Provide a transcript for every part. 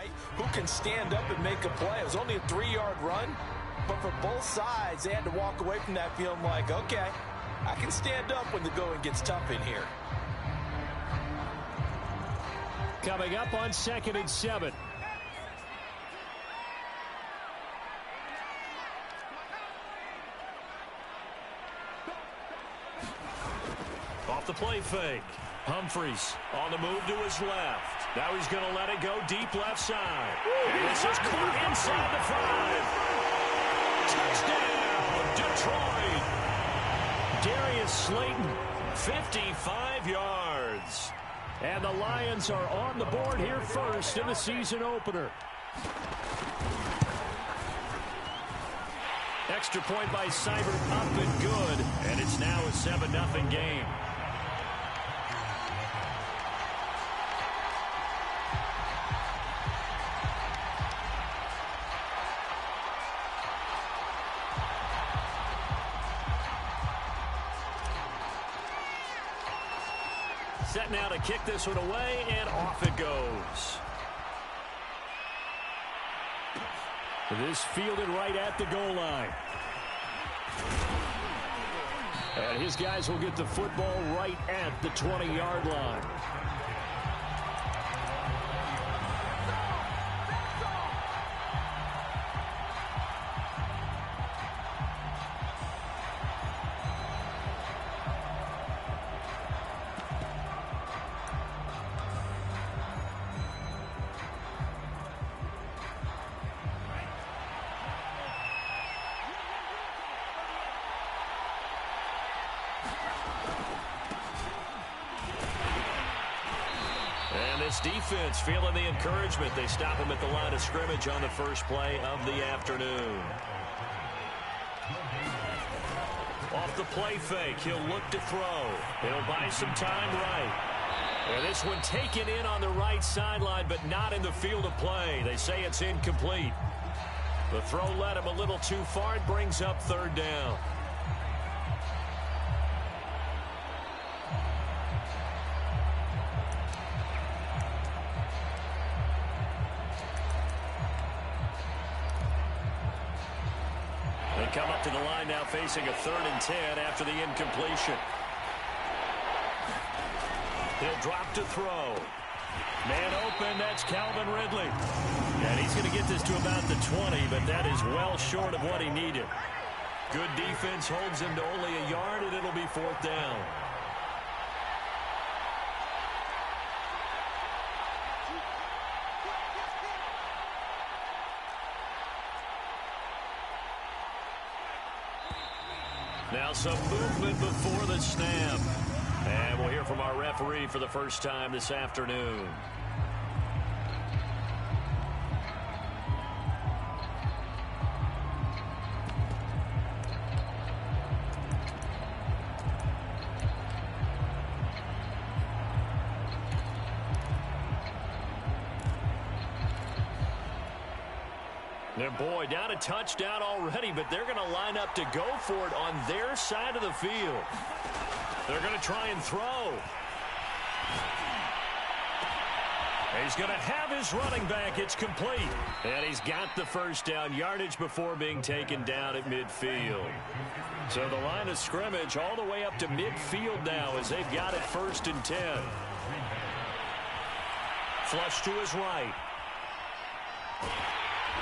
right? Who can stand up and make a play? It was only a 3-yard run, but for both sides, they had to walk away from that feeling like, okay, I can stand up when the going gets tough in here. Coming up on 2nd and 7. Off the play fake. Humphreys on the move to his left. Now he's going to let it go deep left side. And this is caught inside the 5. Touchdown, Detroit. Darius Slayton, 55 yards. And the Lions are on the board here first in the season opener. Extra point by Seibert up and good. And it's now a 7-0 game. Set now to kick this one away, and off it goes. This fielded right at the goal line. And his guys will get the football right at the 20-yard line. Defense feeling the encouragement. They stop him at the line of scrimmage on the first play of the afternoon. Off the play fake, he'll look to throw. He'll buy some time right. And this one taken in on the right sideline, but not in the field of play. They say it's incomplete. The throw led him a little too far. It brings up 3rd down. Come up to the line now facing a 3rd and 10 after the incompletion. He'll drop to throw. Man open, that's Calvin Ridley. And he's going to get this to about the 20, but that is well short of what he needed. Good defense holds him to only a yard, and it'll be 4th down. Now some movement before the snap. And we'll hear from our referee for the first time this afternoon. And boy, down a touchdown already, but they're going to line up to go for it on their side of the field. They're going to try and throw. He's going to have his running back. It's complete. And he's got the first down yardage before being taken down at midfield. So the line of scrimmage all the way up to midfield now as they've got it 1st and 10. Flush to his right.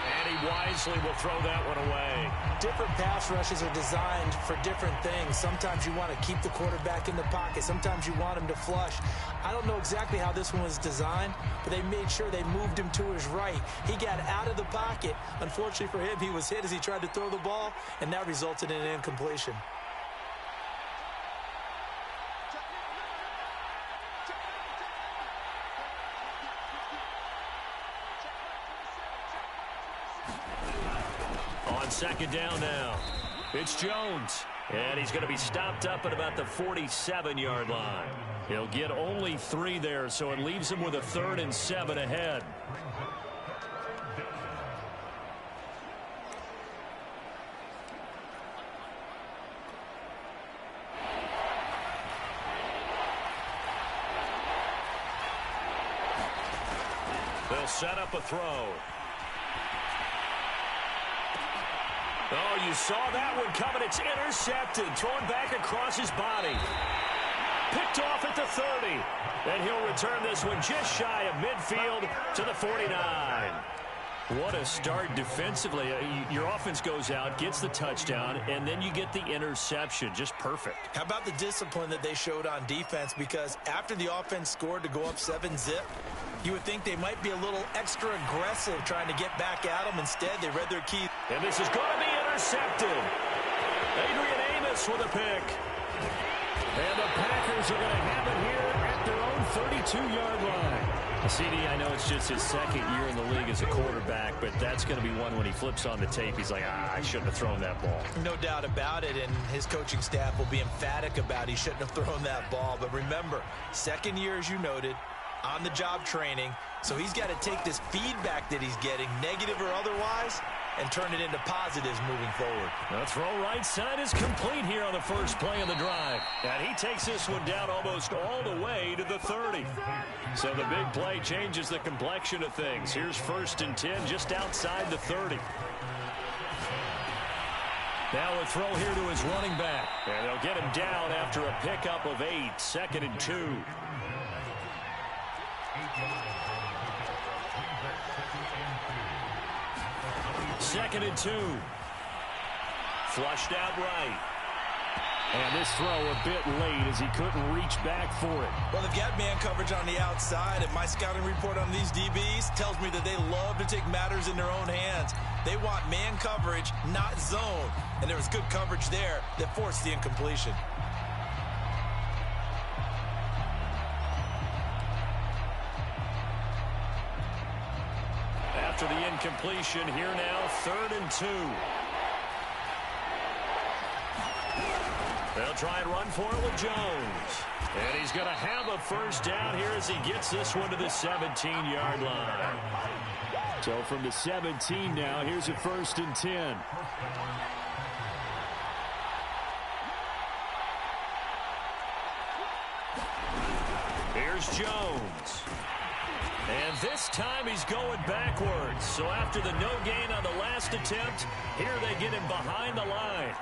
And he wisely will throw that one away. Different pass rushes are designed for different things. Sometimes you want to keep the quarterback in the pocket. Sometimes you want him to flush. I don't know exactly how this one was designed, but they made sure they moved him to his right. He got out of the pocket. Unfortunately for him, he was hit as he tried to throw the ball, and that resulted in an incompletion. On 2nd down now, it's Jones. And he's going to be stopped up at about the 47-yard line. He'll get only 3 there, so it leaves him with a 3rd and 7 ahead. They'll set up a throw. Oh, you saw that one coming. It's intercepted. Thrown back across his body. Picked off at the 30. And he'll return this one just shy of midfield to the 49. What a start defensively. Your offense goes out, gets the touchdown, and then you get the interception. Just perfect. How about the discipline that they showed on defense? Because after the offense scored to go up 7-zip, you would think they might be a little extra aggressive trying to get back at them. Instead, they read their key. And this is going to be intercepted. Adrian Amos with a pick. And the Packers are going to have it here at their own 32-yard line. CD, I know it's just his second year in the league as a quarterback, but that's going to be one when he flips on the tape. He's like, I shouldn't have thrown that ball. No doubt about it, and his coaching staff will be emphatic about he shouldn't have thrown that ball. But remember, second year, as you noted, on-the-job training, so he's got to take this feedback that he's getting, negative or otherwise, and turn it into positives moving forward. The throw right side is complete here on the first play of the drive. And he takes this one down almost all the way to the 30. So the big play changes the complexion of things. Here's 1st and 10 just outside the 30. Now a throw here to his running back. And they'll get him down after a pickup of 8. 2nd and 2. Second and 2. Flushed out right. And this throw a bit late as he couldn't reach back for it. Well, they've got man coverage on the outside, and my scouting report on these DBs tells me that they love to take matters in their own hands. They want man coverage, not zone. And there was good coverage there that forced the incompletion. After the incompletion, here now, 3rd and 2. They'll try and run for it with Jones. And he's going to have a first down here as he gets this one to the 17-yard line. So from the 17 now, here's a 1st and 10. Here's Jones. And this time he's going backwards. So after the no gain on the last attempt, here they get him behind the line.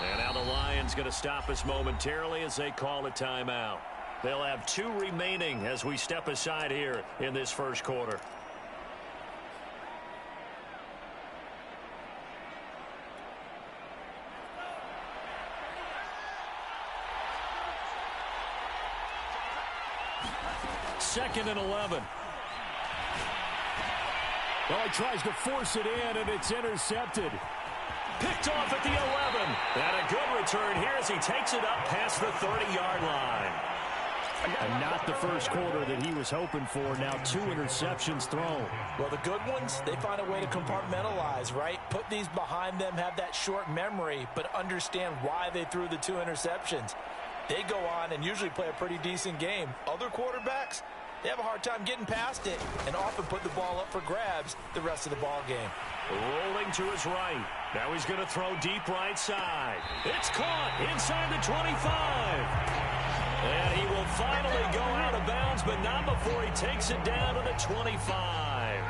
And now the Lions going to stop us momentarily as they call a timeout. They'll have 2 remaining as we step aside here in this first quarter. Second and 11. Well, he tries to force it in, and it's intercepted. Picked off at the 11. And a good return here as he takes it up past the 30-yard line. And not the first quarter that he was hoping for. Now 2 interceptions thrown. Well, the good ones, they find a way to compartmentalize, right? Put these behind them, have that short memory, but understand why they threw the 2 interceptions. They go on and usually play a pretty decent game. Other quarterbacks, they have a hard time getting past it and often put the ball up for grabs the rest of the ball game. Rolling to his right. Now he's going to throw deep right side. It's caught inside the 25. And he will finally go out of bounds, but not before he takes it down to the 25.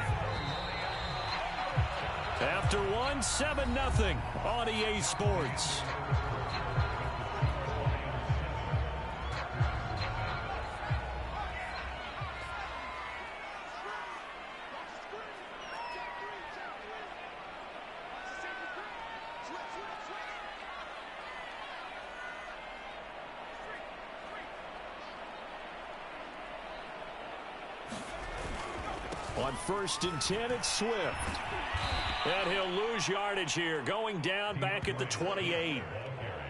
After one, 7-0 on EA Sports. On 1st and 10, it's Swift. And he'll lose yardage here, going down back at the 28.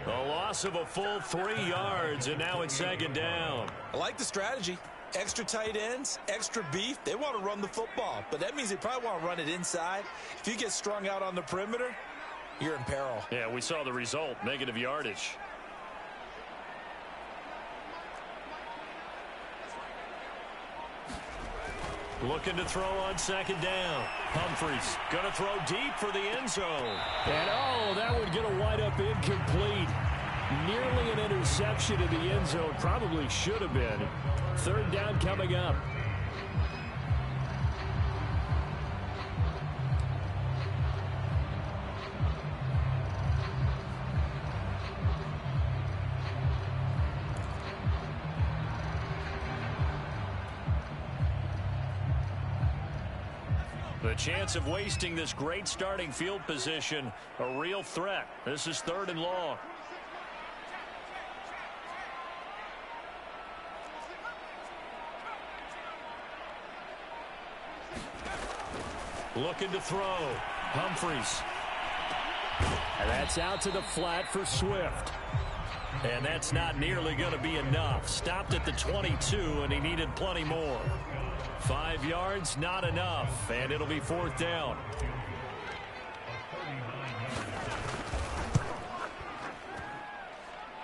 A loss of a full 3 yards, and now it's 2nd down. I like the strategy. Extra tight ends, extra beef. They want to run the football, but that means they probably want to run it inside. If you get strung out on the perimeter, you're in peril. Yeah, we saw the result, negative yardage. Looking to throw on second down. Humphries going to throw deep for the end zone. And, that would get a wide-up incomplete. Nearly an interception in the end zone. Probably should have been. Third down coming up. The chance of wasting this great starting field position, a real threat. This is 3rd and long. Looking to throw. Humphries. And that's out to the flat for Swift. And that's not nearly going to be enough. Stopped at the 22, and he needed plenty more. 5 yards, not enough, and it'll be 4th down.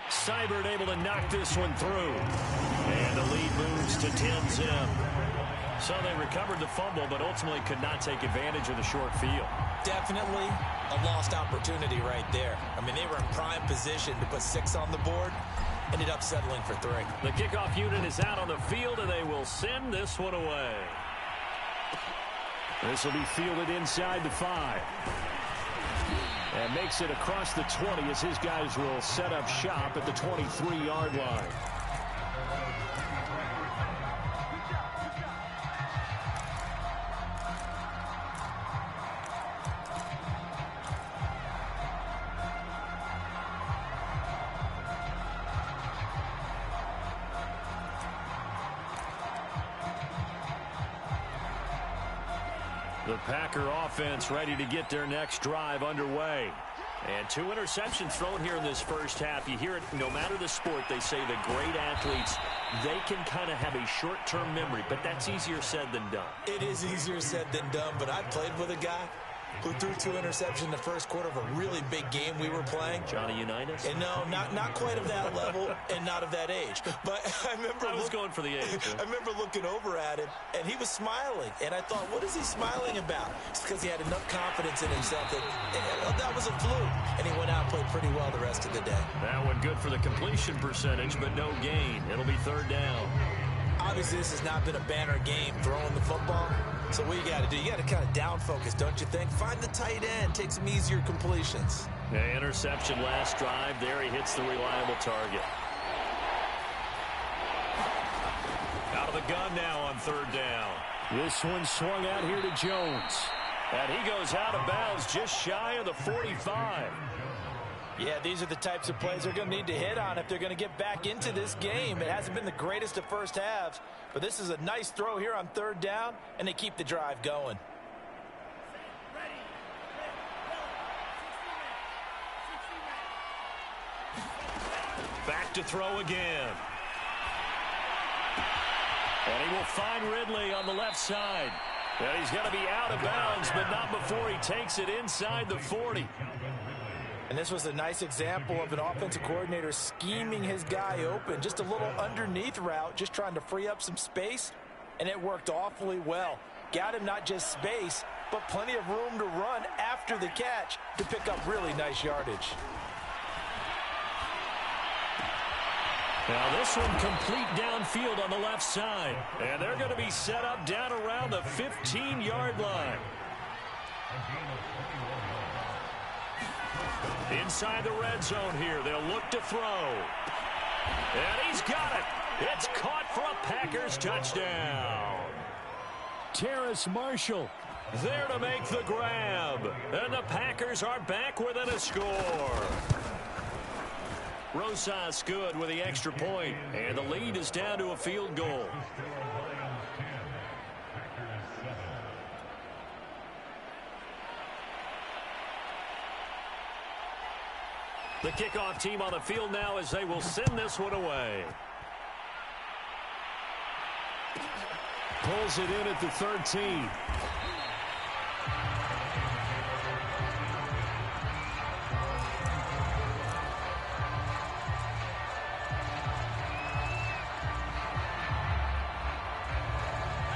Seibert able to knock this one through. And the lead moves to 10-zip. So they recovered the fumble, but ultimately could not take advantage of the short field. Definitely a lost opportunity right there. I mean, they were in prime position to put 6 on the board. Ended up settling for 3. The kickoff unit is out on the field, and they will send this one away. This will be fielded inside the 5. And makes it across the 20 as his guys will set up shop at the 23-yard line. The Packer offense ready to get their next drive underway. And 2 interceptions thrown here in this first half. You hear it no matter the sport. They say the great athletes, they can kind of have a short-term memory, but that's easier said than done. It is easier said than done, but I played with a guy who threw 2 interceptions in the first quarter of a really big game we were playing. Johnny Unitas? And no, not quite of that level and not of that age. But I remember I was going for the age. Yeah. I remember looking over at him, and he was smiling. And I thought, what is he smiling about? It's because he had enough confidence in himself that was a fluke. And he went out and played pretty well the rest of the day. That one good for the completion percentage, but no gain. It'll be 3rd down. Obviously, this has not been a banner game throwing the football. So what you got to do, you got to kind of down focus, don't you think? Find the tight end, take some easier completions. Yeah, interception last drive. There he hits the reliable target. Out of the gun now on 3rd down. This one swung out here to Jones. And he goes out of bounds just shy of the 45. Yeah, these are the types of plays they're going to need to hit on if they're going to get back into this game. It hasn't been the greatest of first halves, but this is a nice throw here on 3rd down, and they keep the drive going. Back to throw again. And he will find Ridley on the left side. And he's going to be out of bounds, but not before he takes it inside the 40. And this was a nice example of an offensive coordinator scheming his guy open. Just a little underneath route, just trying to free up some space, and it worked awfully well. Got him not just space, but plenty of room to run after the catch to pick up really nice yardage. Now this one complete downfield on the left side. And they're going to be set up down around the 15-yard line. Inside the red zone here. They'll look to throw. And he's got it. It's caught for a Packers touchdown. Terrace Marshall there to make the grab. And the Packers are back within a score. Rosas good with the extra point. And the lead is down to a field goal. The kickoff team on the field now as they will send this one away. Pulls it in at the 13.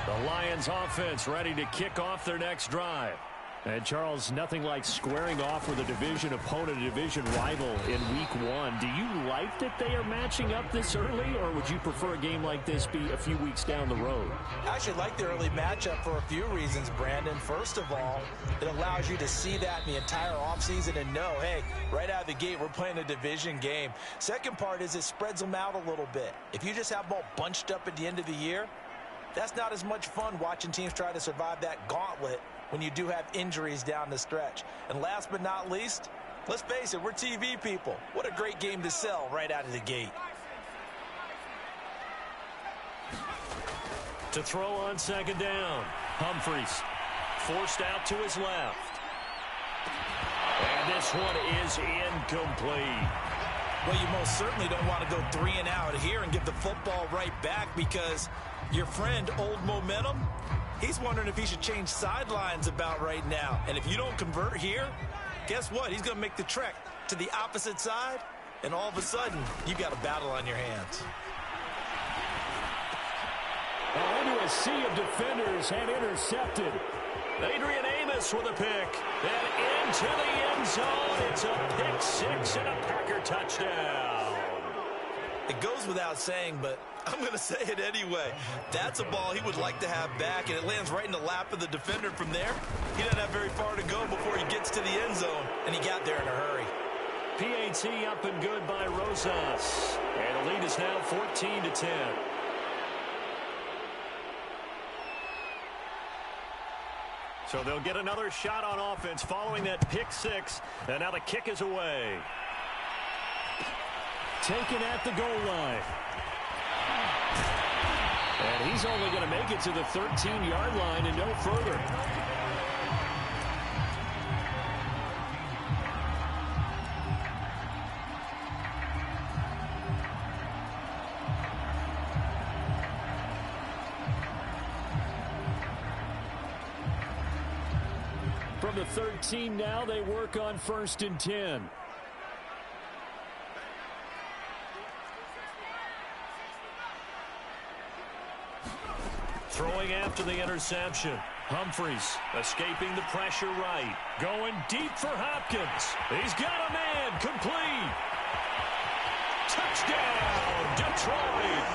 The Lions offense ready to kick off their next drive. And, Charles, nothing like squaring off with a division opponent, a division rival in Week 1. Do you like that they are matching up this early, or would you prefer a game like this be a few weeks down the road? I actually like the early matchup for a few reasons, Brandon. First of all, it allows you to see that in the entire offseason and know, hey, right out of the gate, we're playing a division game. Second part is it spreads them out a little bit. If you just have them all bunched up at the end of the year, that's not as much fun watching teams try to survive that gauntlet when you do have injuries down the stretch. And last but not least, let's face it, we're TV people. What a great game to sell right out of the gate. To throw on second down, Humphries forced out to his left. And this one is incomplete. Well, you most certainly don't want to go 3 and out here and give the football right back, because your friend, Old Momentum, he's wondering if he should change sidelines about right now. And if you don't convert here, guess what? He's going to make the trek to the opposite side, and all of a sudden, you've got a battle on your hands. Into a sea of defenders and intercepted. Adrian Amos with a pick. And into the end zone. It's a pick six and a Packer touchdown. It goes without saying, but I'm going to say it anyway. That's a ball he would like to have back, and it lands right in the lap of the defender from there. He doesn't have very far to go before he gets to the end zone, and he got there in a hurry. PAT up and good by Rosas. And the lead is now 14-10. So they'll get another shot on offense following that pick six. And now the kick is away. Taken at the goal line. And he's only going to make it to the 13-yard line and no further. From the 13 now, they work on 1st and 10. Throwing after the interception. Humphries escaping the pressure right. Going deep for Hopkins. He's got a man. Complete. Touchdown, Detroit.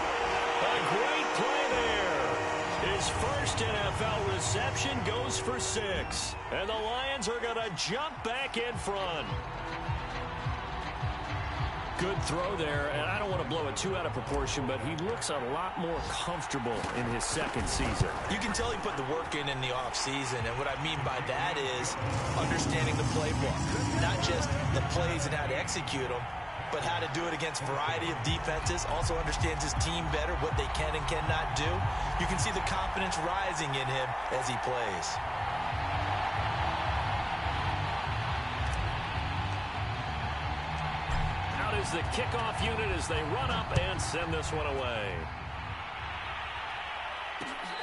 A great play there. His first NFL reception goes for 6. And the Lions are going to jump back in front. Good throw there, and I don't want to blow it too out of proportion, but he looks a lot more comfortable in his second season. You can tell he put the work in the offseason, and what I mean by that is understanding the playbook. Not just the plays and how to execute them, but how to do it against a variety of defenses. Also understands his team better, what they can and cannot do. You can see the confidence rising in him as he plays. Out is the kickoff unit as they run up and send this one away.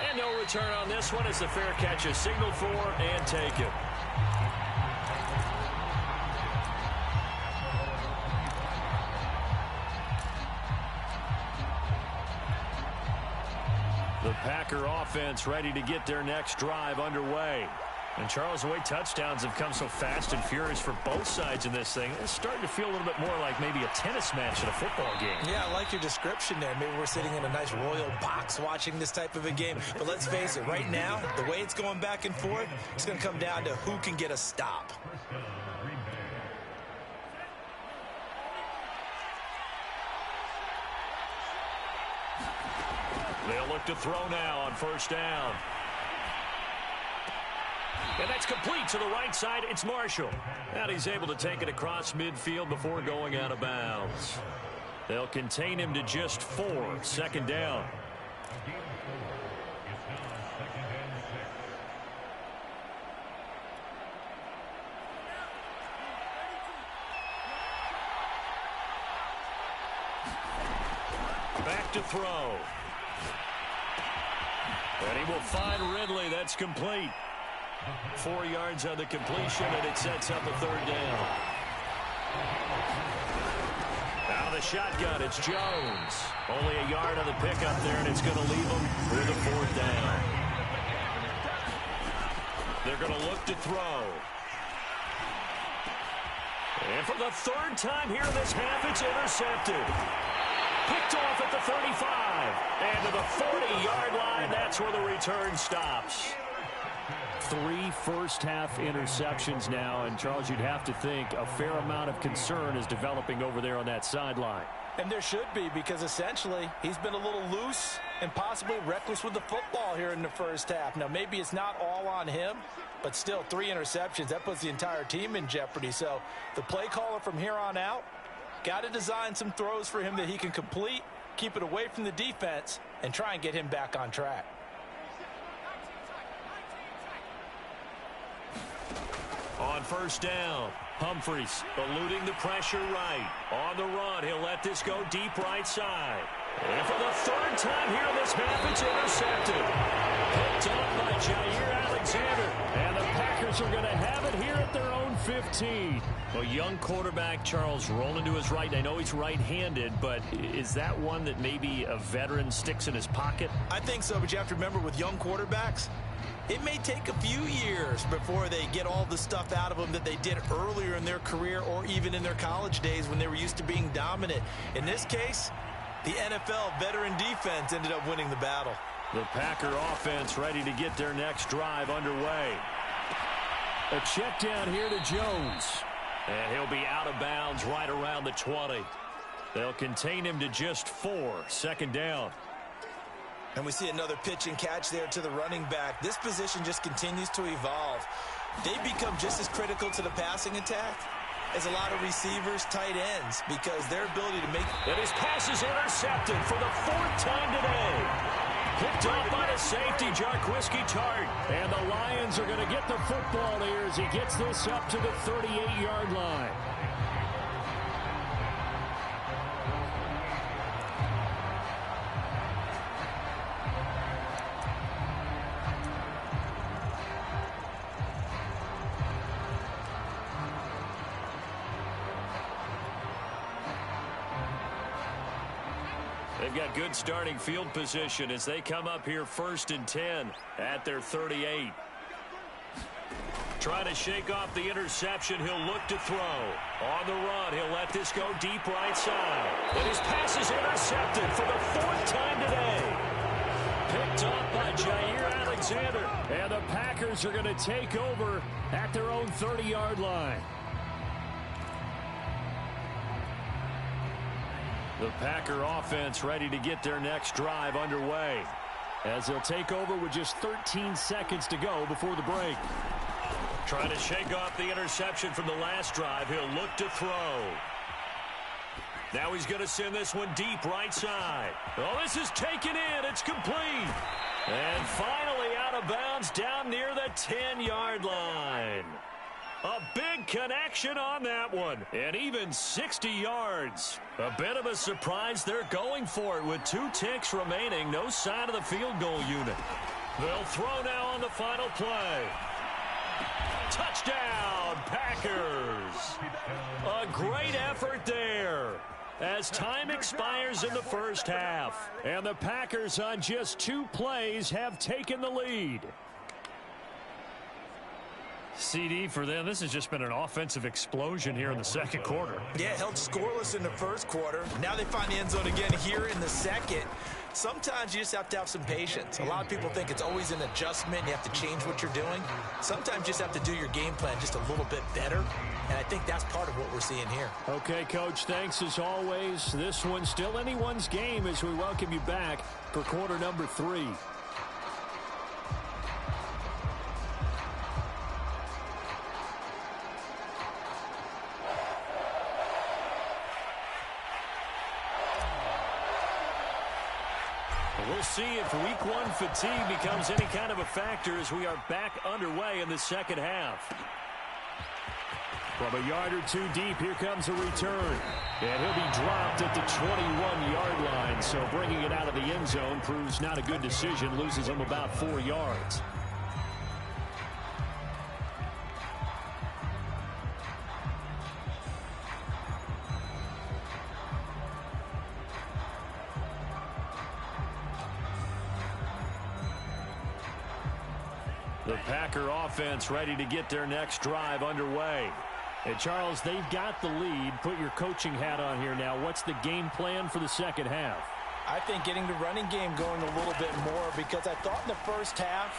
And no return on this one as the fair catch is signaled for and taken. The Packer offense ready to get their next drive underway. And, Charles, the way touchdowns have come so fast and furious for both sides in this thing, it's starting to feel a little bit more like maybe a tennis match in a football game. Yeah, I like your description there. Maybe we're sitting in a nice royal box watching this type of a game. But let's face it, right now, the way it's going back and forth, it's going to come down to who can get a stop. They'll look to throw now on 1st down. And that's complete to the right side. It's Marshall. And he's able to take it across midfield before going out of bounds. They'll contain him to just 4. 2nd down. Back to throw. And he will find Ridley. That's complete. 4 yards on the completion, and it sets up a 3rd down. Out of the shotgun, it's Jones. Only a yard on the pickup there, and it's going to leave him with a 4th down. They're going to look to throw. And for the third time here in this half, it's intercepted. Picked off at the 35. And to the 40-yard line, that's where the return stops. 3 first-half interceptions now, and Charles, you'd have to think a fair amount of concern is developing over there on that sideline. And there should be, because essentially he's been a little loose and possibly reckless with the football here in the first half. Now, maybe it's not all on him, but still 3 interceptions. That puts the entire team in jeopardy. So the play caller from here on out got to design some throws for him that he can complete, keep it away from the defense, and try and get him back on track. On first down, Humphries eluding the pressure right. On the run, he'll let this go deep right side. And for the third time here in this half, it's intercepted. Picked up by Jair Alexander. And the Packers are going to have it here at their own 15. Well, young quarterback Charles rolling to his right. I know he's right-handed, but is that one that maybe a veteran sticks in his pocket? I think so, but you have to remember with young quarterbacks, it may take a few years before they get all the stuff out of them that they did earlier in their career or even in their college days when they were used to being dominant. In this case, the NFL veteran defense ended up winning the battle. The Packer offense ready to get their next drive underway. A check down here to Jones. And he'll be out of bounds right around the 20. They'll contain him to just 4. Second down. And we see another pitch and catch there to the running back. This position just continues to evolve. They become just as critical to the passing attack as a lot of receivers, tight ends, because their ability to make... And his pass is intercepted for the 4th time today. Picked up by the safety, Jarquiski Tart. And the Lions are going to get the football here as he gets this up to the 38-yard line. They've got good starting field position as they come up here 1st and 10 at their 38. Trying to shake off the interception. He'll look to throw. On the run, he'll let this go deep right side. And his pass is intercepted for the 4th time today. Picked up by Jair Alexander. And the Packers are going to take over at their own 30-yard line. The Packer offense ready to get their next drive underway. As they'll take over with just 13 seconds to go before the break. Trying to shake off the interception from the last drive. He'll look to throw. Now he's going to send this one deep right side. Oh, this is taken in. It's complete. And finally out of bounds down near the 10-yard line. A big connection on that one. And even 60 yards. A bit of a surprise. They're going for it with 2 ticks remaining. No sign of the field goal unit. They'll throw now on the final play. Touchdown, Packers. A great effort there as time expires in the first half. And the Packers on just 2 plays have taken the lead. CD for them, this has just been an offensive explosion here in the second quarter. Yeah, held scoreless in the first quarter. Now they find the end zone again here in the second. Sometimes you just have to have some patience. A lot of people think it's always an adjustment. You have to change what you're doing. Sometimes you just have to do your game plan just a little bit better. And I think that's part of what we're seeing here. Okay, Coach, thanks as always. This one's still anyone's game as we welcome you back for quarter number 3. We'll see if week 1 fatigue becomes any kind of a factor as we are back underway in the second half. From a yard or 2 deep, here comes a return. And he'll be dropped at the 21-yard line. So bringing it out of the end zone proves not a good decision. Loses him about 4 yards. The Packer offense ready to get their next drive underway. And, Charles, they've got the lead. Put your coaching hat on here now. What's the game plan for the second half? I think getting the running game going a little bit more, because I thought in the first half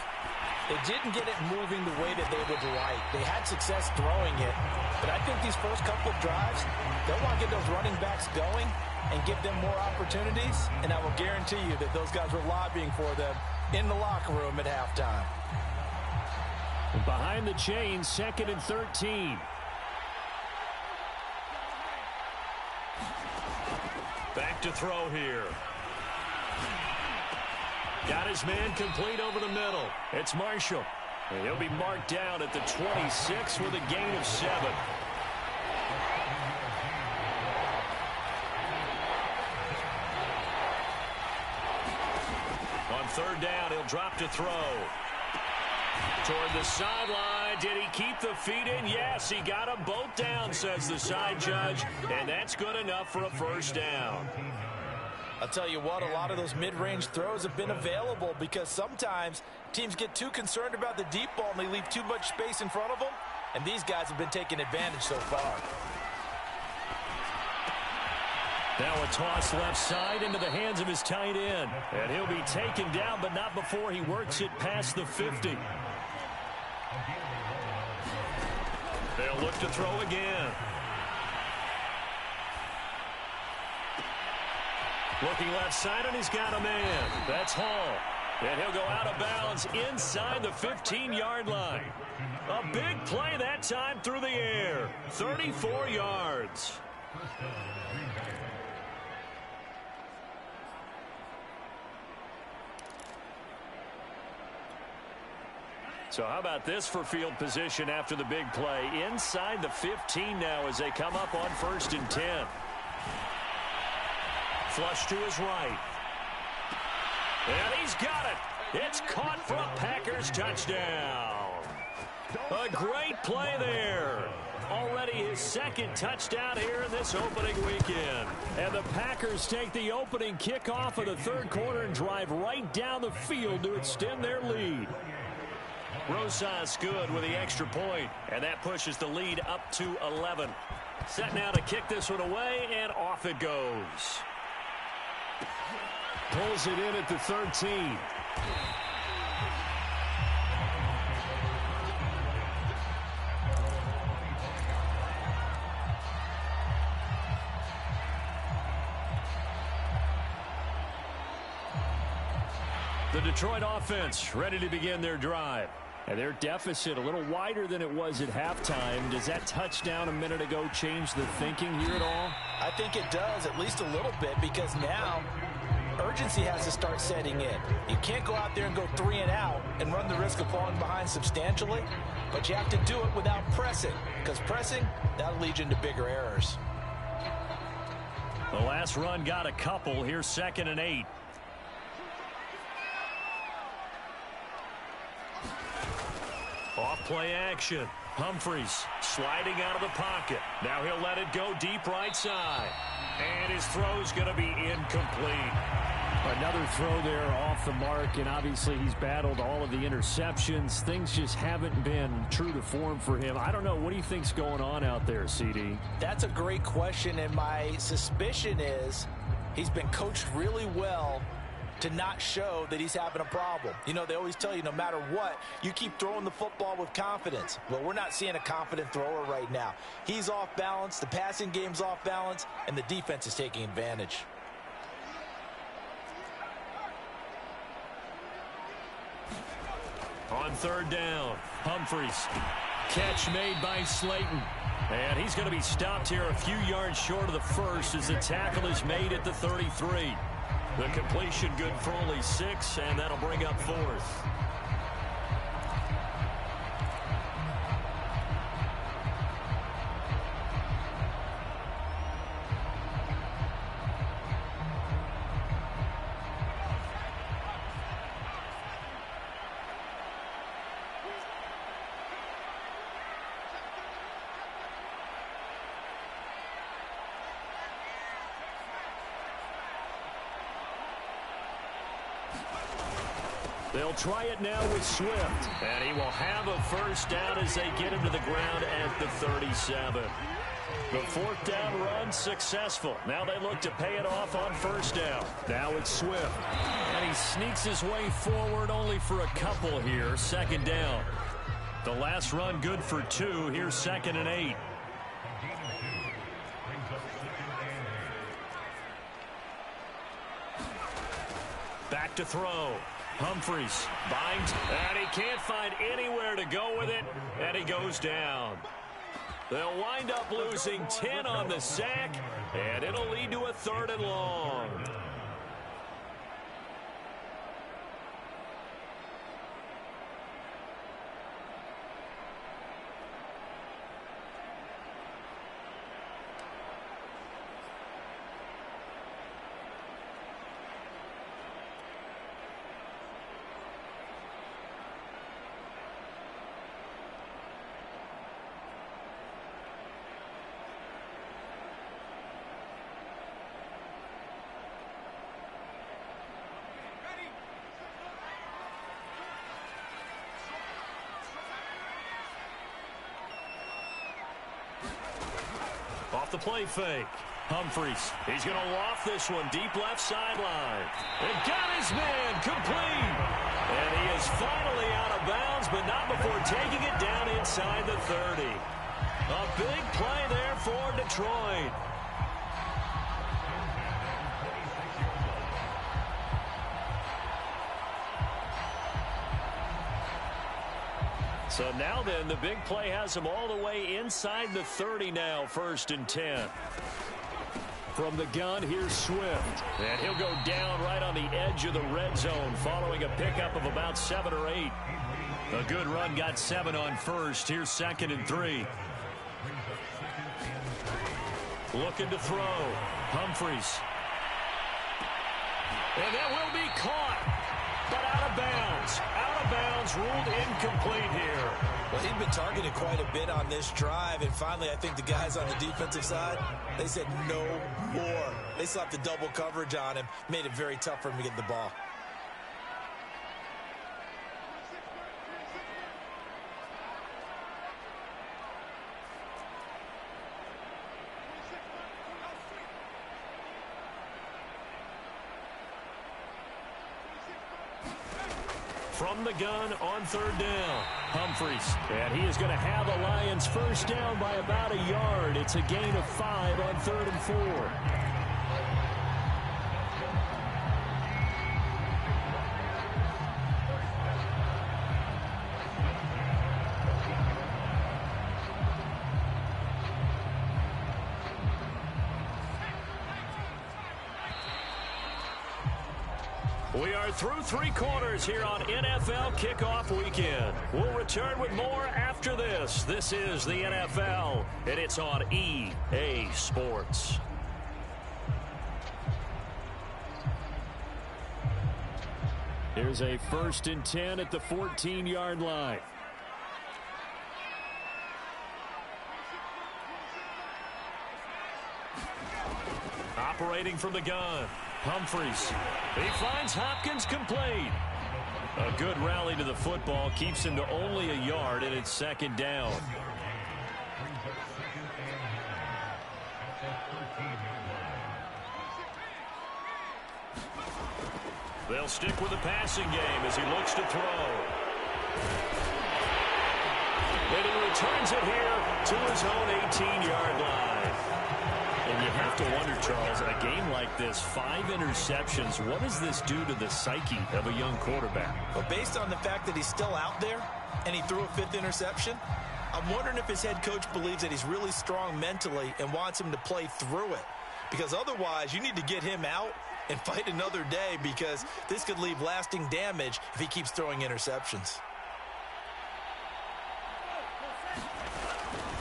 they didn't get it moving the way that they would like. They had success throwing it, but I think these first couple of drives, they'll want to get those running backs going and give them more opportunities, and I will guarantee you that those guys were lobbying for them in the locker room at halftime. Behind the chains, 2nd and 13. Back to throw here. Got his man complete over the middle. It's Marshall. And he'll be marked down at the 26 with a gain of 7. On 3rd down, he'll drop to throw. Toward the sideline. Did he keep the feet in? Yes, he got them both down, says the side judge. And that's good enough for a 1st down. I'll tell you what, a lot of those mid-range throws have been available, because sometimes teams get too concerned about the deep ball and they leave too much space in front of them. And these guys have been taking advantage so far. Now a toss left side into the hands of his tight end. And he'll be taken down, but not before he works it past the 50. They'll look to throw again. Looking left side, and he's got a man. That's Hall. And he'll go out of bounds inside the 15-yard line. A big play that time through the air. 34 yards. So how about this for field position after the big play? Inside the 15 now as they come up on 1st and 10. Flush to his right. And he's got it. It's caught for a Packers touchdown. A great play there. Already his 2nd touchdown here in this opening weekend. And the Packers take the opening kickoff of the 3rd quarter and drive right down the field to extend their lead. Rosas good with the extra point, and that pushes the lead up to 11. Set now to kick this one away, and off it goes. Pulls it in at the 13. The Detroit offense ready to begin their drive. And their deficit a little wider than it was at halftime. Does that touchdown a minute ago change the thinking here at all? I think it does, at least a little bit, because now urgency has to start setting in. You can't go out there and go 3 and out and run the risk of falling behind substantially, but you have to do it without pressing, because pressing, that'll lead you into bigger errors. The last run got a couple. Here's 2nd and 8. Off play action. Humphries sliding out of the pocket. Now he'll let it go deep right side. And his throw's going to be incomplete. Another throw there off the mark, and obviously he's battled all of the interceptions. Things just haven't been true to form for him. I don't know. What do you think's going on out there, CD? That's a great question, and my suspicion is he's been coached really well to not show that he's having a problem. You know, they always tell you no matter what, you keep throwing the football with confidence. Well, we're not seeing a confident thrower right now. He's off balance, the passing game's off balance, and the defense is taking advantage. On 3rd down, Humphries. Catch made by Slayton. And he's going to be stopped here a few yards short of the first as the tackle is made at the 33. The completion good for only 6, and that'll bring up 4th. They'll try it now with Swift. And he will have a first down as they get him to the ground at the 37. The fourth down run successful. Now they look to pay it off on first down. Now it's Swift. And he sneaks his way forward only for a couple here. Second down. The last run good for 2. Here's 2nd and 8. Back to throw. Humphries binds, and he can't find anywhere to go with it, and he goes down. They'll wind up losing 10 on the sack, and it'll lead to a 3rd and long. Off the play fake. Humphries. He's going to loft this one deep left sideline. And got his man complete. And he is finally out of bounds, but not before taking it down inside the 30. A big play there for Detroit. So now then, the big play has him all the way inside the 30 now, 1st and 10. From the gun, here's Swift. And he'll go down right on the edge of the red zone following a pickup of about 7 or 8. A good run got 7 on first. Here's 2nd and 3. Looking to throw. Humphries. And that will be caught. But out of bounds. Out of bounds, ruled incomplete here. Well, he'd been targeted quite a bit on this drive, and finally I think the guys on the defensive side, they said no more. They slapped the double coverage on him, made it very tough for him to get the ball. From the gun on 3rd down. Humphries. And he is going to have the Lions first down by about a yard. It's a gain of 5 on 3rd and 4. We are through 3 quarters here on NFL Kickoff Weekend. We'll return with more after this. This is the NFL, and it's on EA Sports. Here's a 1st and 10 at the 14-yard line. Operating from the gun. Humphries. He finds Hopkins complete. A good rally to the football keeps him to only a yard, and it's 2nd down. They'll stick with the passing game as he looks to throw. And he returns it here to his own 18-yard line. And you have to wonder, Charles, in a game like this, 5 interceptions, what does this do to the psyche of a young quarterback? Well, based on the fact that he's still out there and he threw a 5th interception, I'm wondering if his head coach believes that he's really strong mentally and wants him to play through it. Because otherwise, you need to get him out and fight another day, because this could leave lasting damage if he keeps throwing interceptions.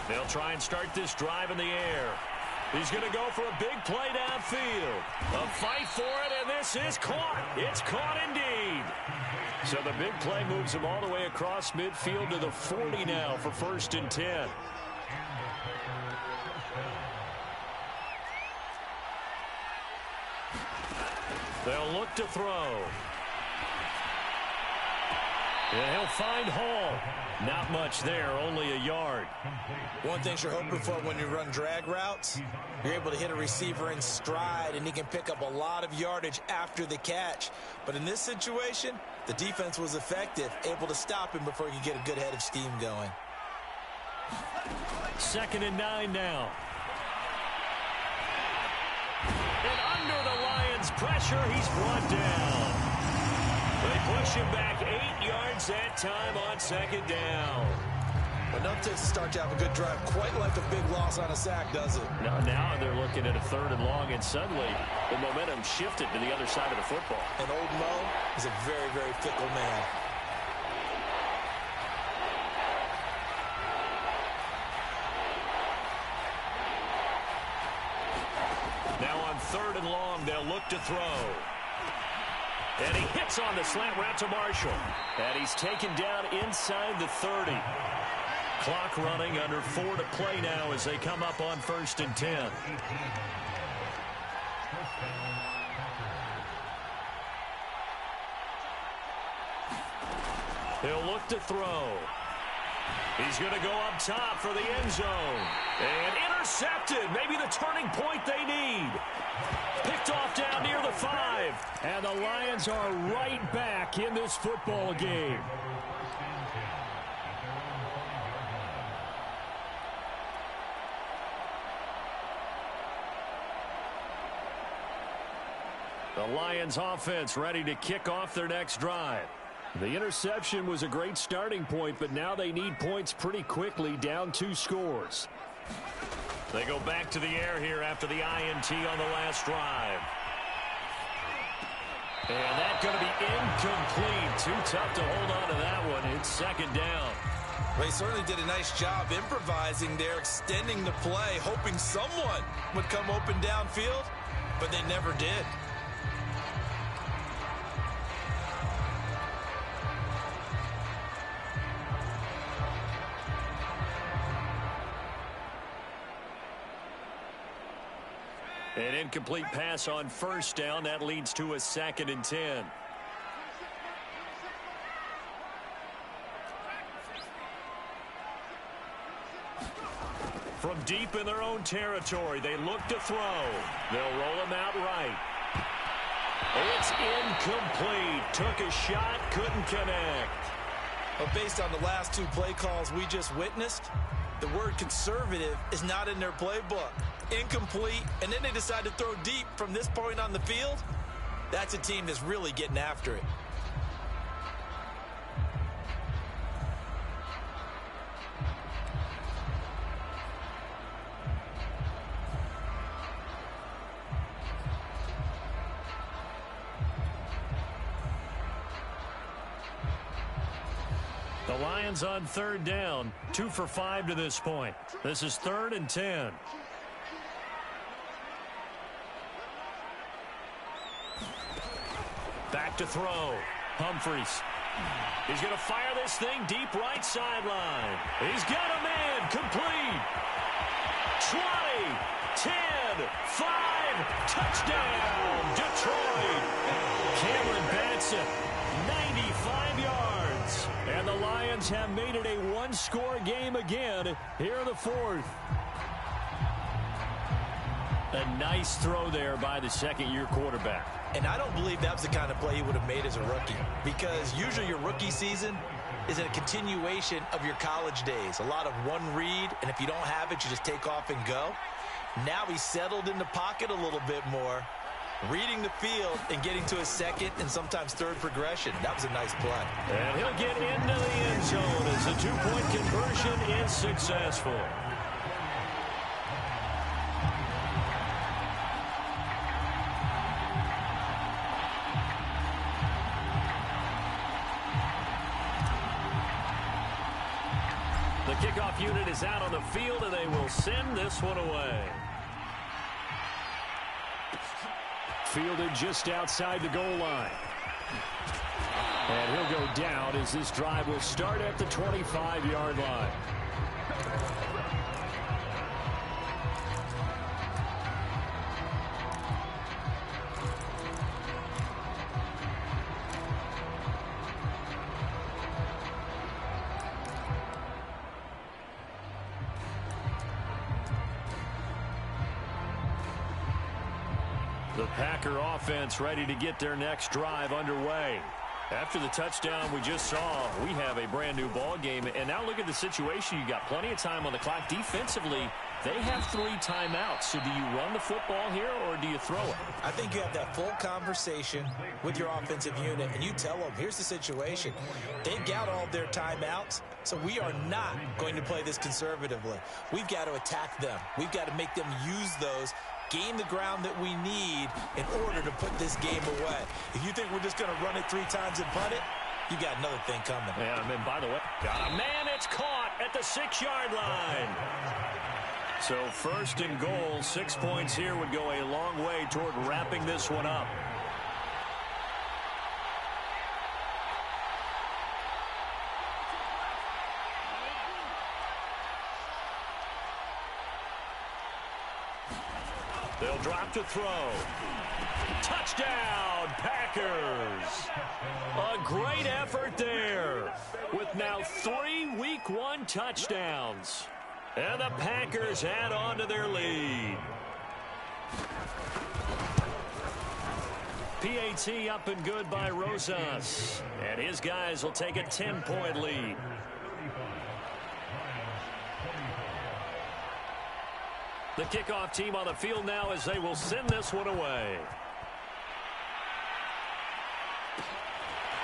They'll try and start this drive in the air. He's going to go for a big play downfield. A fight for it, and this is caught. It's caught indeed. So the big play moves him all the way across midfield to the 40 now for 1st and 10. They'll look to throw. And he'll find Hall. Not much there, only a yard. One thing you're hoping for when you run drag routes, you're able to hit a receiver in stride, and he can pick up a lot of yardage after the catch. But in this situation, the defense was effective, able to stop him before he could get a good head of steam going. 2nd and 9 now. And under the Lions' pressure, he's brought down. They push him back 8 yards that time on 2nd down. Enough to start to have a good drive, quite like a big loss on a sack, does it? Now they're looking at a 3rd and long, and suddenly the momentum shifted to the other side of the football. And old Mo is a very, very fickle man. Now on 3rd and long, they'll look to throw. And he hits on the slant route to Marshall. And he's taken down inside the 30. Clock running, under 4 to play now as they come up on 1st and 10. He'll look to throw. He's going to go up top for the end zone. And intercepted. Maybe the turning point they need. Picked off down near the 5. And the Lions are right back in this football game. The Lions offense ready to kick off their next drive. The interception was a great starting point, but now they need points pretty quickly, down 2 scores. They go back to the air here after the INT on the last drive. And that's going to be incomplete. Too tough to hold on to that one. It's 2nd down. Well, he certainly did a nice job improvising there, extending the play, hoping someone would come open downfield, but they never did. An incomplete pass on 1st down. That leads to a 2nd and 10. From deep in their own territory, they look to throw. They'll roll him out right. It's incomplete. Took a shot, couldn't connect. But based on the last 2 play calls we just witnessed, the word conservative is not in their playbook. Incomplete, and then they decide to throw deep from this point on the field. That's a team that's really getting after it. The Lions on 3rd down, 2 for 5 to this point. This is 3rd and 10. Back to throw. Humphries. He's going to fire this thing deep right sideline. He's got a man. Complete. 20, 10, 5. Touchdown, Detroit. Cameron Batson, 95 yards. And the Lions have made it a 1-score game again here in the 4th. A nice throw there by the 2nd-year quarterback. And I don't believe that was the kind of play he would have made as a rookie, because usually your rookie season is a continuation of your college days. A lot of one read, and if you don't have it, you just take off and go. Now he's settled in the pocket a little bit more, reading the field and getting to his 2nd and sometimes 3rd progression. That was a nice play. And he'll get into the end zone as the 2-point conversion is successful. The kickoff unit is out on the field, and they will send this one away. Fielded just outside the goal line. And he'll go down as this drive will start at the 25-yard line. The Packer offense ready to get their next drive underway. After the touchdown we just saw, we have a brand new ball game. And now look at the situation. You got plenty of time on the clock. Defensively, they have 3 timeouts. So do you run the football here or do you throw it? I think you have that full conversation with your offensive unit, and you tell them, here's the situation. They've got all their timeouts, so we are not going to play this conservatively. We've got to attack them. We've got to make them use those, gain the ground that we need in order to put this game away. If you think we're just going to run it 3 times and punt it, you got another thing coming. Yeah, and by the way, got a man, it's caught at the 6-yard line. So 1st and goal, 6 points here would go a long way toward wrapping this one up. They'll drop to throw. Touchdown, Packers. A great effort there with now 3 Week 1 touchdowns. And the Packers add on to their lead. PAT up and good by Rosas. And his guys will take a 10-point lead. The kickoff team on the field now as they will send this one away.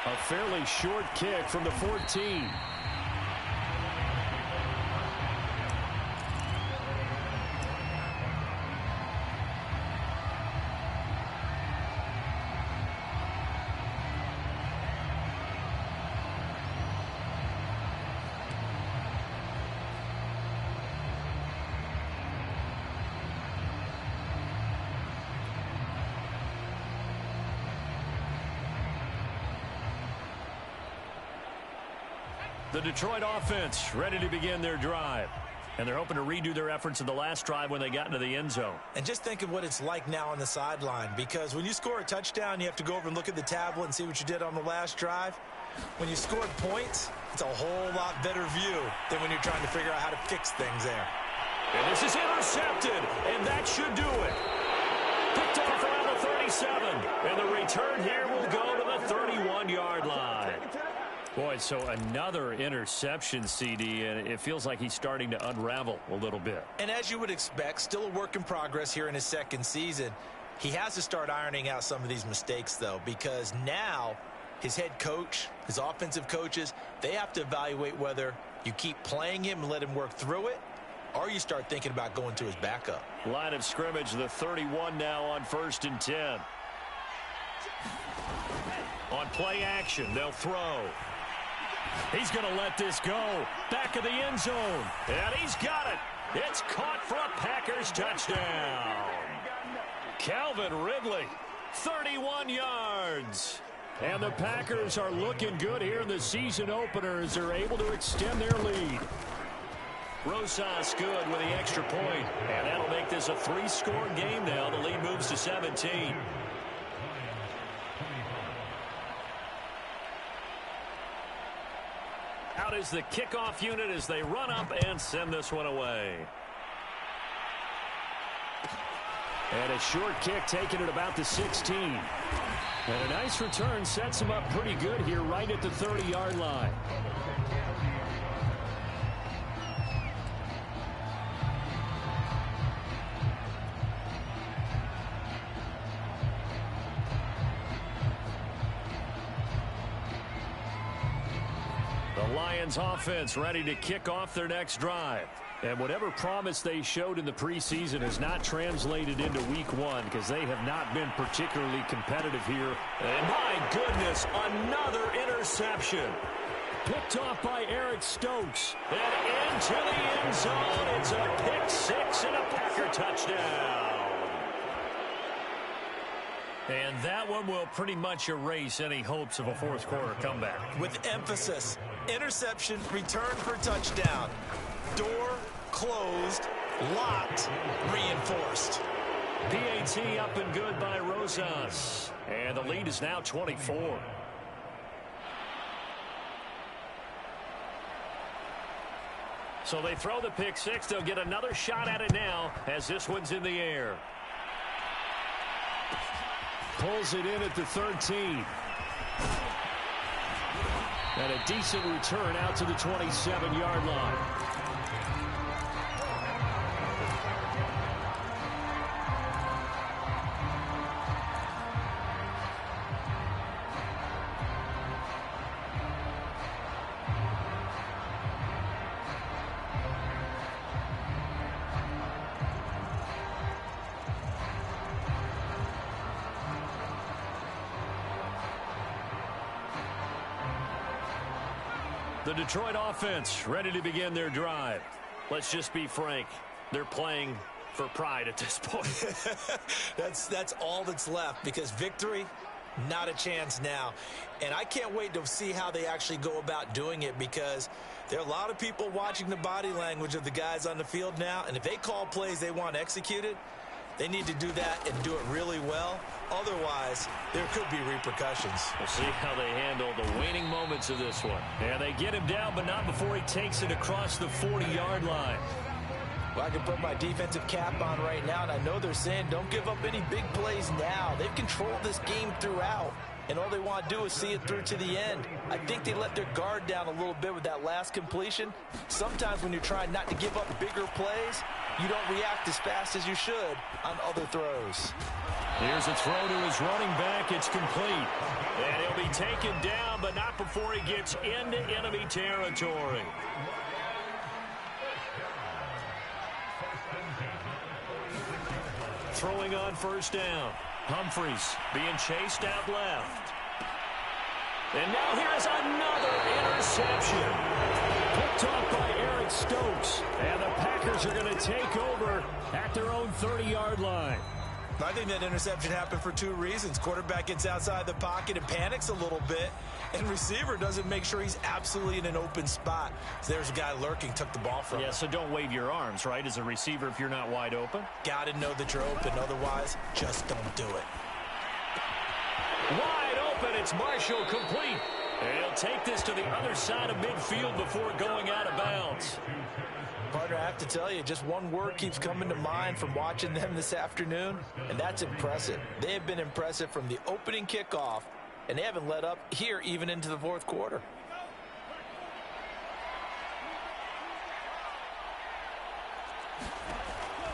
A fairly short kick from the 14. The Detroit offense ready to begin their drive. And they're hoping to redo their efforts in the last drive when they got into the end zone. And just think of what it's like now on the sideline, because when you score a touchdown, you have to go over and look at the tablet and see what you did on the last drive. When you scored points, it's a whole lot better view than when you're trying to figure out how to fix things there. And this is intercepted, and that should do it. Picked off around the 37, and the return here will go to the 31-yard line. Boy, so another interception, CD, and it feels like he's starting to unravel a little bit. And as you would expect, still a work in progress here in his 2nd season. He has to start ironing out some of these mistakes, though, because now his head coach, his offensive coaches, they have to evaluate whether you keep playing him and let him work through it, or you start thinking about going to his backup. Line of scrimmage, the 31 now on 1st and 10. On play action, they'll throw. He's going to let this go. Back of the end zone. And he's got it. It's caught for a Packers touchdown. Calvin Ridley, 31 yards. And the Packers are looking good here in the season opener as they're able to extend their lead. Rosas good with the extra point. And that'll make this a 3-score game now. The lead moves to 17. Out is the kickoff unit as they run up and send this one away. And a short kick taken at about the 16. And a nice return sets him up pretty good here right at the 30-yard line. The Lions offense ready to kick off their next drive. And whatever promise they showed in the preseason has not translated into week 1 because they have not been particularly competitive here. And my goodness, another interception. Picked off by Eric Stokes. And into the end zone. It's a pick 6 and a Packer touchdown. And that one will pretty much erase any hopes of a fourth-quarter comeback. With emphasis, interception, return for touchdown. Door closed, locked, reinforced. PAT up and good by Rosas. And the lead is now 24. So they throw the pick 6. They'll get another shot at it now as this one's in the air. Pulls it in at the 13. And a decent return out to the 27-yard line. The Detroit offense ready to begin their drive. Let's just be frank. They're playing for pride at this point. That's all that's left, because victory, not a chance now. And I can't wait to see how they actually go about doing it, because there are a lot of people watching the body language of the guys on the field now. And if they call plays they want executed, they need to do that and do it really well. Otherwise, there could be repercussions. We'll see how they handle the waning moments of this one. And they get him down, but not before he takes it across the 40-yard line. Well, I can put my defensive cap on right now, and I know they're saying don't give up any big plays now. They've controlled this game throughout, and all they want to do is see it through to the end. I think they let their guard down a little bit with that last completion. Sometimes when you're trying not to give up bigger plays, you don't react as fast as you should on other throws. Here's a throw to his running back. It's complete. And he'll be taken down, but not before he gets into enemy territory. Throwing on first down. Humphreys being chased out left. And now here's another interception. Picked off by Eric Stokes. And the Packers are going to take over at their own 30-yard line. I think that interception happened for two reasons. Quarterback gets outside the pocket and panics a little bit, and receiver doesn't make sure he's absolutely in an open spot. So there's a guy lurking, took the ball from him. Yeah, so don't wave your arms, right, as a receiver if you're not wide open. Got to know that you're open. Otherwise, just don't do it. Wide open. It's Marshall, complete. And he'll take this to the other side of midfield before going out of bounds. Partner, I have to tell you, just one word keeps coming to mind from watching them this afternoon, and that's impressive. They have been impressive from the opening kickoff, and they haven't let up here even into the fourth quarter.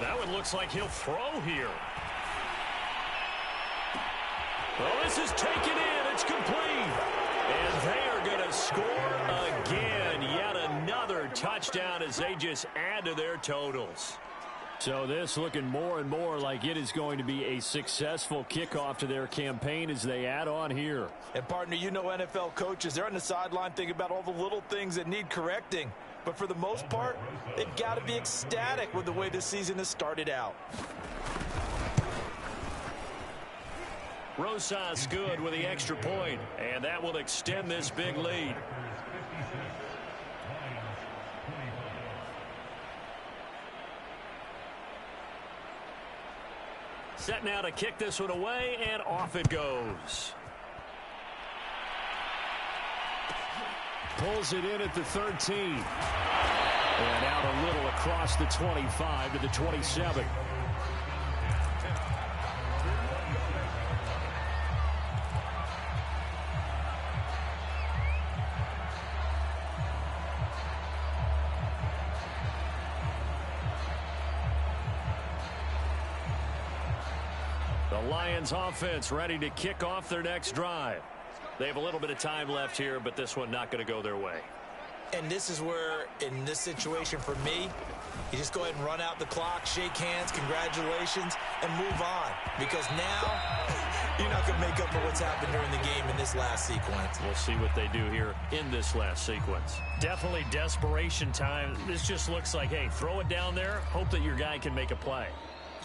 That one looks like he'll throw here. Well, this is taken in. It's complete. And they are going to score again. Yet another touchdown as they just add to their totals. So this looking more and more like it is going to be a successful kickoff to their campaign as they add on here. And, partner, you know NFL coaches, they're on the sideline thinking about all the little things that need correcting. But for the most part, they've got to be ecstatic with the way this season has started out. Rosas good with the extra point, and that will extend this big lead. Set now to kick this one away, and off it goes. Pulls it in at the 13. And out a little across the 25 to the 27. The Lions offense ready to kick off their next drive. They have a little bit of time left here, but this one not going to go their way. And this is where, in this situation for me, you just go ahead and run out the clock, shake hands, congratulations, and move on. Because now, you're not going to make up for what's happened during the game in this last sequence. We'll see what they do here in this last sequence. Definitely desperation time. This just looks like, hey, throw it down there, hope that your guy can make a play.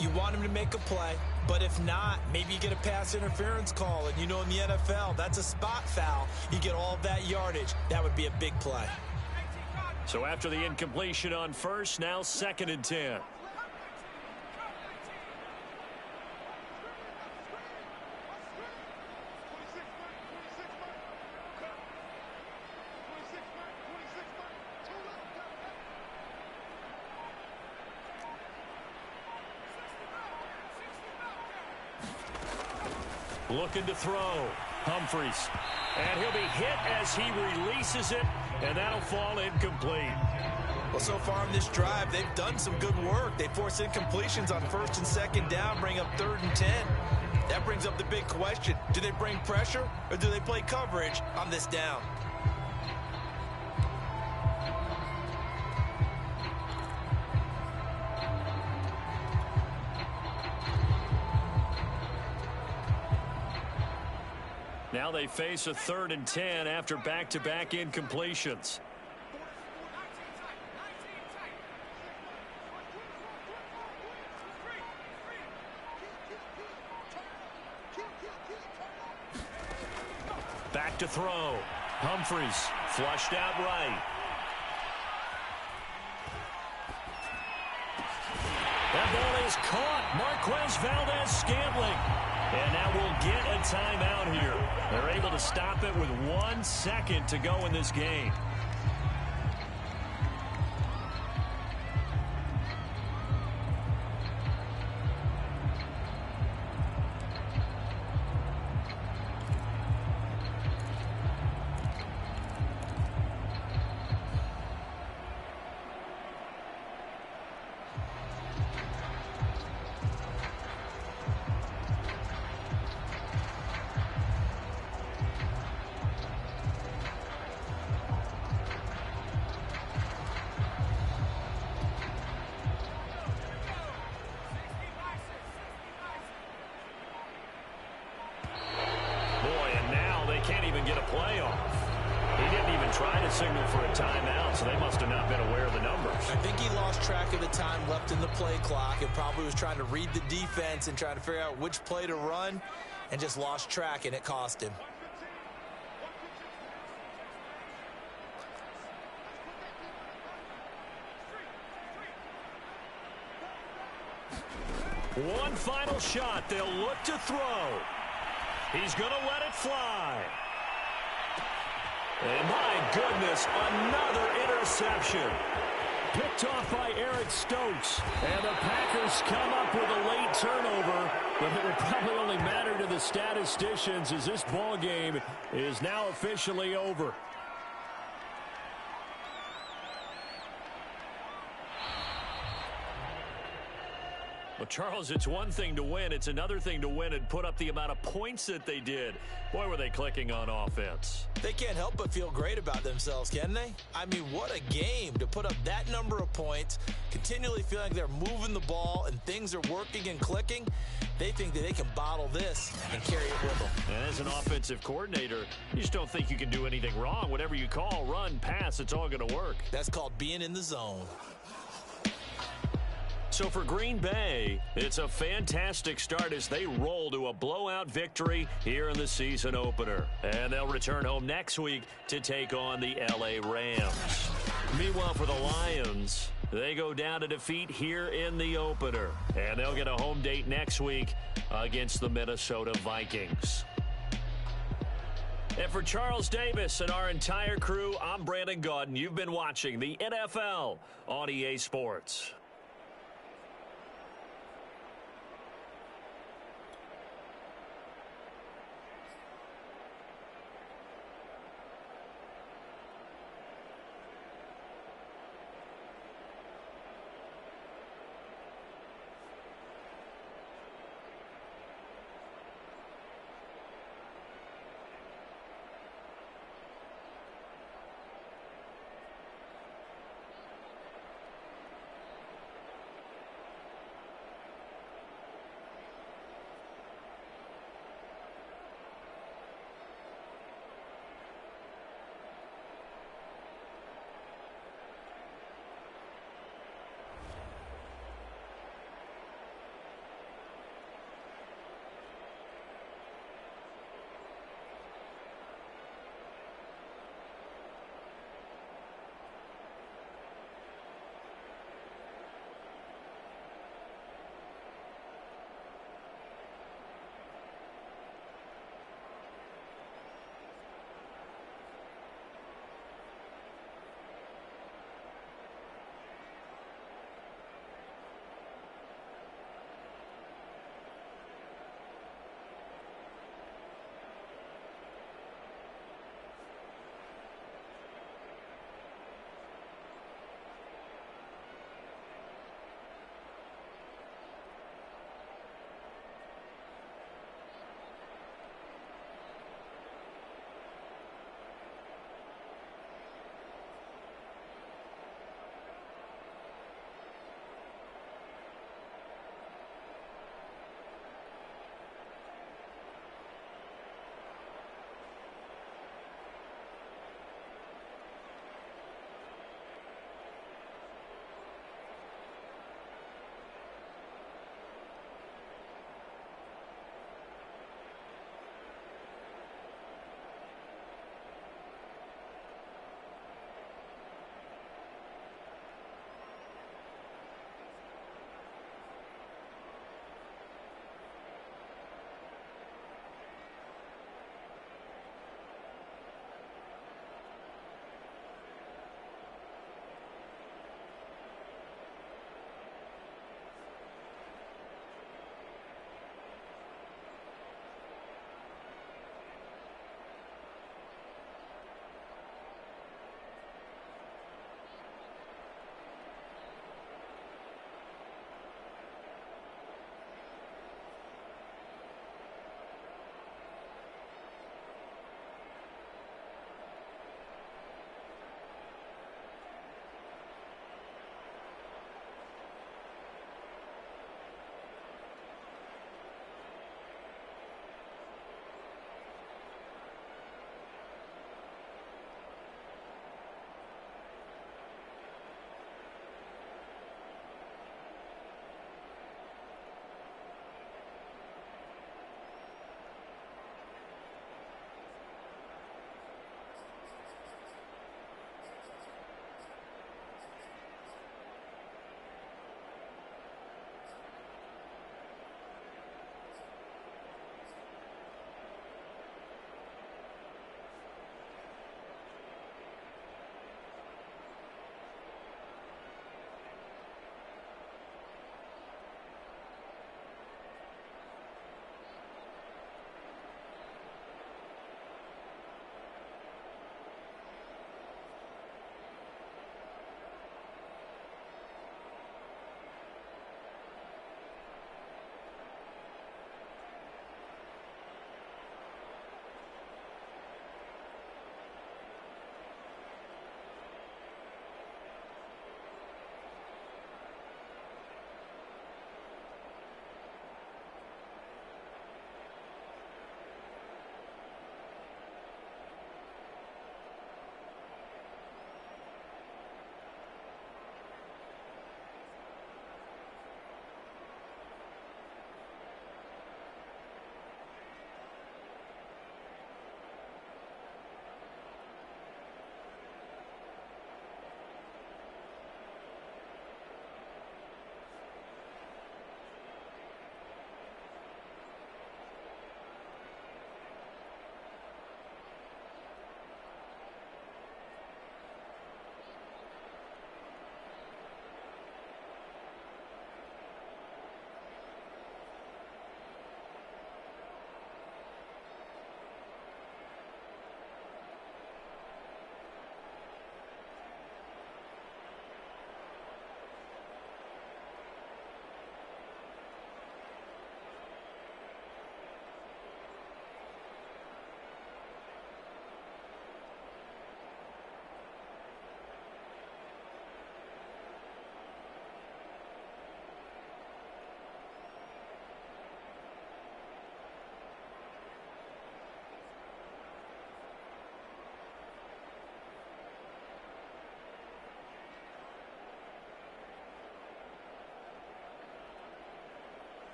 You want him to make a play, but if not, maybe you get a pass interference call. And you know in the NFL, that's a spot foul. You get all of that yardage. That would be a big play. So after the incompletion on first, now 2nd and 10. Looking to throw. Humphries. And he'll be hit as he releases it, and that'll fall incomplete. Well, so far in this drive, they've done some good work. They force incompletions on 1st and 2nd down, bring up 3rd and 10. That brings up the big question. Do they bring pressure, or do they play coverage on this down? Now they face a 3rd and 10 after back-to-back incompletions. Back to throw. Humphries flushed out right. That ball is caught. Marquez Valdez-Scantling. And now we'll get a timeout here. They're able to stop it with 1 second to go in this game. Can't even get a play off. He didn't even try to signal for a timeout, so they must have not been aware of the numbers. I think he lost track of the time left in the play clock and probably was trying to read the defense and trying to figure out which play to run and just lost track, and it cost him. One final shot. They'll look to throw. He's going to let it fly. And my goodness, another interception. Picked off by Eric Stokes. And the Packers come up with a late turnover. But it will probably only matter to the statisticians as this ball game is now officially over. Well, Charles, it's one thing to win. It's another thing to win and put up the amount of points that they did. Boy, were they clicking on offense. They can't help but feel great about themselves, can they? I mean, what a game to put up that number of points, continually feeling like they're moving the ball and things are working and clicking. They think that they can bottle this and carry it with them. And as an offensive coordinator, you just don't think you can do anything wrong. Whatever you call, run, pass, it's all going to work. That's called being in the zone. So for Green Bay, it's a fantastic start as they roll to a blowout victory here in the season opener. And they'll return home next week to take on the LA Rams. Meanwhile, for the Lions, they go down to defeat here in the opener. And they'll get a home date next week against the Minnesota Vikings. And for Charles Davis and our entire crew, I'm Brandon Gaudin. You've been watching the NFL on EA Sports.